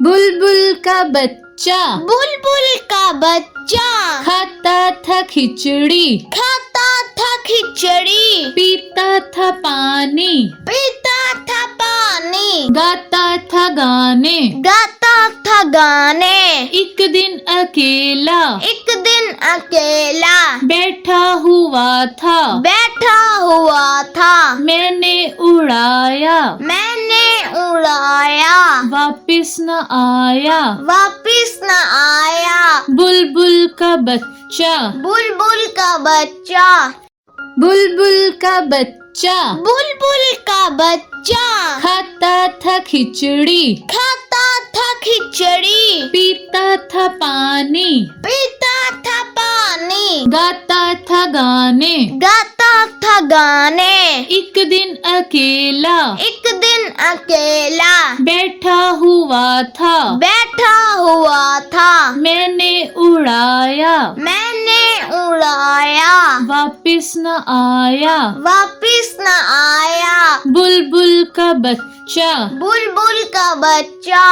बुलबुल का बच्चा बुलबुल का बच्चा खाता था खिचड़ी, खाता था खिचड़ी, पीता था पानी, पीता था पानी, गाता था गाने। गाता था गाने। एक दिन अकेला एक दिन अकेला बैठा हुआ था, बैठा हुआ था, मैंने उड़ाया, मैंने उड़ाया, वापिस न आया। वापिस न आया। बुलबुल का बच्चा, बुलबुल का बच्चा, बुलबुल का बच्चा बुलबुल का बच्चा खाता था खिचड़ी, खाता था खिचड़ी, पीता था पानी, पीता था पानी, गाता था गाने। गाता था गाने। एक दिन अकेला एक दिन अकेला बैठा हुआ था, बैठा हुआ था, मैंने उड़ाया, मैंने उड़ाया, वापिस न आया। वापिस न आया। बुलबुल का बच्चा, बुलबुल का बच्चा